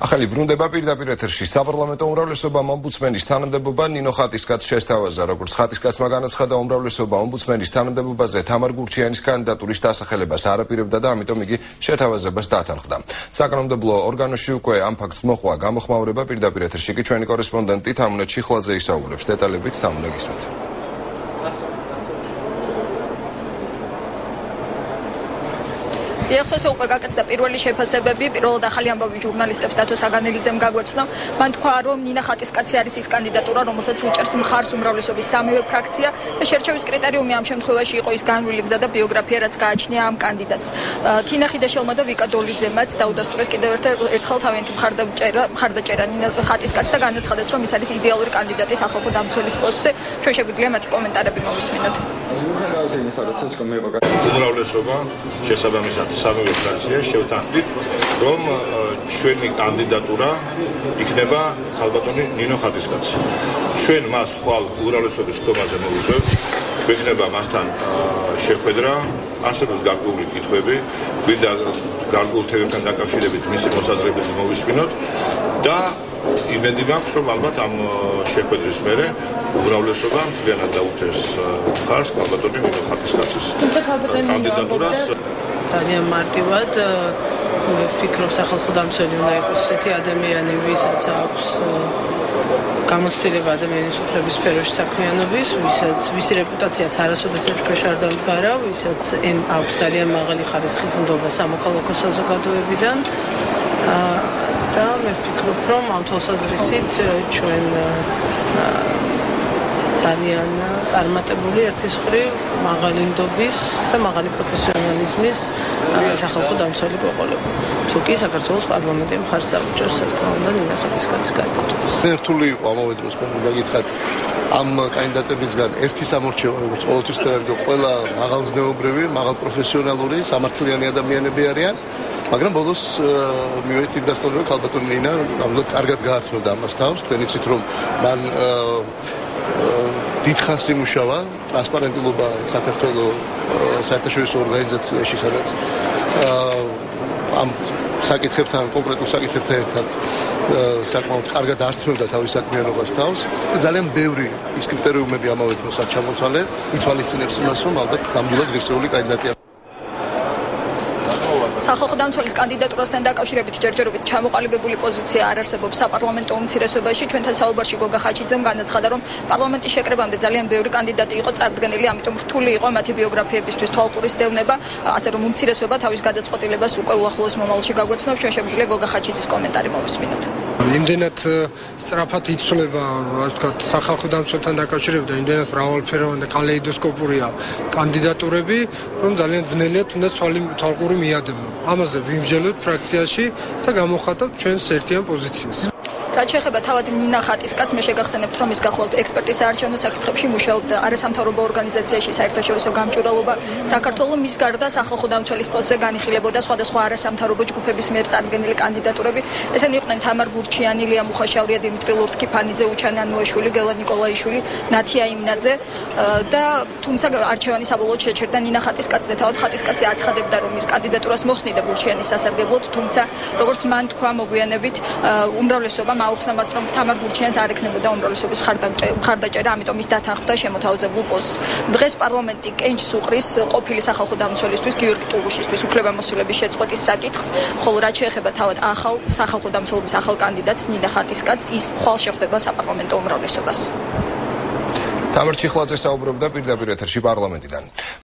ახალი ბრუნდება პირდაპირ ეთერში. საპარლამენტო უმრავლესობამ ომბუდსმენის თანამდებობა ნინო ხატისკაცს შესთავაზა. როგორც ხატისკაცმა განაცხადა, უმრავლესობა ომბუდსმენის თანამდებობაზე თამარ გურჩიანის კანდიდატურის დასახელებას არ აპირებდა და ამიტომ იგი შეთავაზებას დათანხმდა. საკანონმდებლო ორგანოში უკვე ამ ფაქტს მოჰყვა გამოხმაურება. პირდაპირ ეთერში კი ჩვენი კორესპონდენტი თამუნა ჩიხლაძე ისაუბრებს დეტალებით. თამუნა, გისმენთ. ეხსოვს უკვე გაკეთდა პირველი შეფასებები, პირველად ახალი ამბავი ჟურნალისტებს დათო საგანელიძემ გაგვეცნო. მან თქვა, რომ ნინა ხატისკაცი არის ის კანდიდატურა, რომელსაც უჭერს მხარს უმრავლესობის სამივე ფრაქცია და შერჩევის კრიტერიუმი ამ შემთხვევაში იყო ის განვლილი გზა და ბიოგრაფია, რაც გააჩნია ამ კანდიდატს. თინა ხიდაშელმა და ვიკა დოლიძემაც დაუდასტურეს კიდევ ერთხელ თავიანთი მხარდაჭერა ნინა ხატისკაცს და განაცხადეს, რომ ის არის იდეალური კანდიდატი სახალხო დამცველის პოსტზე. ჩვენ შეგვიძლია მათი კომენტარები მოვისმინოთ. უმრავლესობა შესაბამისად სამივე ფრაქცია შევთანხმდით, რომ ჩვენი კანდიდატურა იქნება ხალბატონი ნინო ხატისკაცი. ჩვენ მას ხვალ უმრავლესობის ხდომაზე მოვუწევთ, გვექნება მასთან შეხვედრა, არსებობს გარკვეული კითხვები, გვინდა გარკვეულ თემებთან დაკავშირებით მისი მოსაზრებები მოვისმინოთ და იმედი მაქვს, რომ ალბათ ამ შეხვედრის მერე უმრავლესობა მთლიანად დაუჭერს მხარს ხალბატონი ნინო ხატისკაცის კანდიდატურას. ძალიან მარტივად ვფიქრობ, სახალხო დამცველი უნდა იყოს ისეთი ადამიანი, ვისაც აქვს გამოცდილება ადამიანის უფლების სფეროში საქმიანობის, ვისი რეპუტაციაც არასოდეს ეჭვქვეშ არ დამდგარა, ვისაც აქვს ძალიან მაღალი ხარისხის ნდობა სამოქალაქო საზოგადოებიდან და მე ვფიქრობ, რომ ამ თვალსაზრისით ჩვენ ძალიან წარმატებული ერთის მხრივ მაღალი ნდობის და მაღალი პროფესიონალიზმის სახალხო დამცველი გვეყოლება. თუ კი საქართველოს პარლამენტი მხარს დაუჭერს, რა თქმა უნდა, ნინო ხატისკაცის კანდიდატურას. რთული იყო ამავე დროს მე გაგითხრათ ამ კანდიდატებისგან ერთი სამორჩევა, როგორც ყოველთვის ხდება, ყველა მაღალზნეობრივი, მაღალ პროფესიონალური, სამართლიანი ადამიანები არიან. მაგრამ ბოლოს მივედით იმ დასტანს, რომ ხალბატონი ნინა ნამდვილად კარგად გააცნობდა ამას თავს. თქვენ იცით, რომ მან დიდხანს იმუშავა ტრანსპარენტულობა საქართველოს საერთაშორისო ორგანიზაციაში, სადაც ამ საკითხებთან, კონკრეტულ საკითხებთან ერთად საკმაოდ კარგად ართმევდა თავის საქმიანობას თავს. ძალიან ბევრი ის კრიტერიუმები ამავე დროს არ ჩამოთვალე, ითვალისწინებს იმას, რომ ალბათ ნამდვილად ღირსეული კანდიდატია. სახალხო დამცველის კანდიდატურასთან დაკავშირებით ჯერჯერობით ჩამოყალიბებული პოზიცია არ არსებობს საპარლამენტო უმცირესობაში. ჩვენთან საუბარში გოგა ხაჩიძემ განაცხადა, რომ პარლამენტის შეკრებამდე ძალიან ბევრი კანდიდატი იყო წარდგენილი, ამიტომ რთული იყო მათი ბიოგრაფიებისთვის თვალყურის დევნება, ასე რომ უმცირესობა თავის გადაწყვეტილებას უკვე უახლოეს მომავალში გაგვეცნობს. ჩვენ შეგვიძლია გოგა ხაჩიძის კომენტარი მოვისმინოთ. იმდენად სწრაფად იცვლება, ასე ვთქვათ, სახალხო დამცველთან დაკავშირებით და იმდენად მრავალფეროვანი და კალეიდოსკოპურია კანდიდატურები, რომ ძალიან ძნელია თუნდაც თვალყური მიადებო. ამაზე ვიმსჯელოთ ფრაქციაში და გამოვხატავთ ჩვენს ერთიან პოზიციას. რაც შეეხება თავად ნინა ხატისკაცს, მე შეგახსენებთ, რომ ის გახლავთ ექსპერტის საარჩევნო საკითხებში მუშაობდა არასამთავრობო ორგანიზაციაში საერთაშორისო გამჭვირვალობა საქართველოს. მის გარდა სახალხო დამცველის პოსტზე განიხილებოდა სხვადასხვა არასამთავრობო ჯგუფების მიერ წარდგენილი კანდიდატურები. ესენი იყვნენ თამარ გურჩიანი, ლია მუხაშავრია, დიმიტრი ლურთქიფანიძე, უჩან ანუაშვილი, გელა ნიკოლაიშვილი, ნათია იმნაძე და თუმცა არჩევანი საბოლოოდ შეჩერდა ნინა ხატისკაცზე. თავად ხატისკაცი აცხადებდა, რომ ის კანდიდატურას მოხსნიდა გურჩიანის სასარგებლოდ, თუმცა როგორც მან თქვა მოგვიანებით, უმრავლესობა აუხსნა მას, რომ თამარ გურჩიანს არ ექნებოდა უმრავლესობის მხარდაჭერა, ამიტომ ის დათანხმდა შემოთავაზებულ პოსტს. დღეს პარლამენტი კენჭს უყრის ყოფილი სახალხო დამცველისთვის გიორგი ტუღუშისთვის უფლებამოსილების შეწყვეტის საკითხს, ხოლო რაც შეეხება თავად ახალ სახალხო დამცველობის ახალ კანდიდატს ნინა ხატისკაცს, ის ხვალ შეხვდება საპარლამენტო უმრავლესობას. თამარ ჩიხლაძე საუბრობდა პირდაპირ ეთერში პარლამენტიდან.